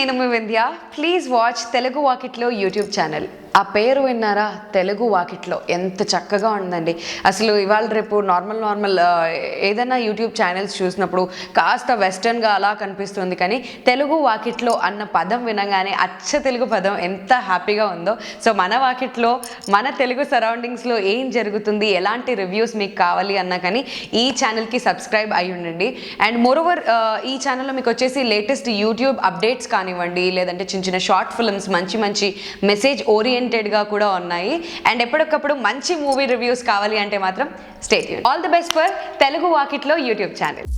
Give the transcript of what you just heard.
నేను మీ Vindhya. Please watch Telugu వాకిట్లో YouTube channel. ఆ పేరు విన్నారా? తెలుగు వాకిట్లో. ఎంత చక్కగా ఉందండి. అసలు ఇవాళ రేపు నార్మల్ ఏదైనా యూట్యూబ్ ఛానల్స్ చూసినప్పుడు కాస్త వెస్టర్న్గా అలా కనిపిస్తుంది, కానీ తెలుగు వాకిట్లో అన్న పదం వినగానే అచ్చ తెలుగు పదం ఎంత హ్యాపీగా ఉందో. సో మన వాకిట్లో మన తెలుగు సరౌండింగ్స్లో ఏం జరుగుతుంది, ఎలాంటి రివ్యూస్ మీకు కావాలి అన్నా కానీ ఈ ఛానల్కి సబ్స్క్రైబ్ అయి ఉండండి. అండ్ మోరోవర్ ఈ ఛానల్లో మీకు వచ్చేసి లేటెస్ట్ యూట్యూబ్ అప్డేట్స్ కానివ్వండి, లేదంటే చిన్న చిన్న షార్ట్ ఫిల్మ్స్ మంచి మెసేజ్ ఓరియంటెడ్గా కూడా ఉన్నాయి. అండ్ ఎప్పటికప్పుడు మంచి మూవీ రివ్యూస్ కావాలి అంటే మాత్రం stay tune. All the best for Telugu వాకిట్లో యూట్యూబ్ ఛానల్.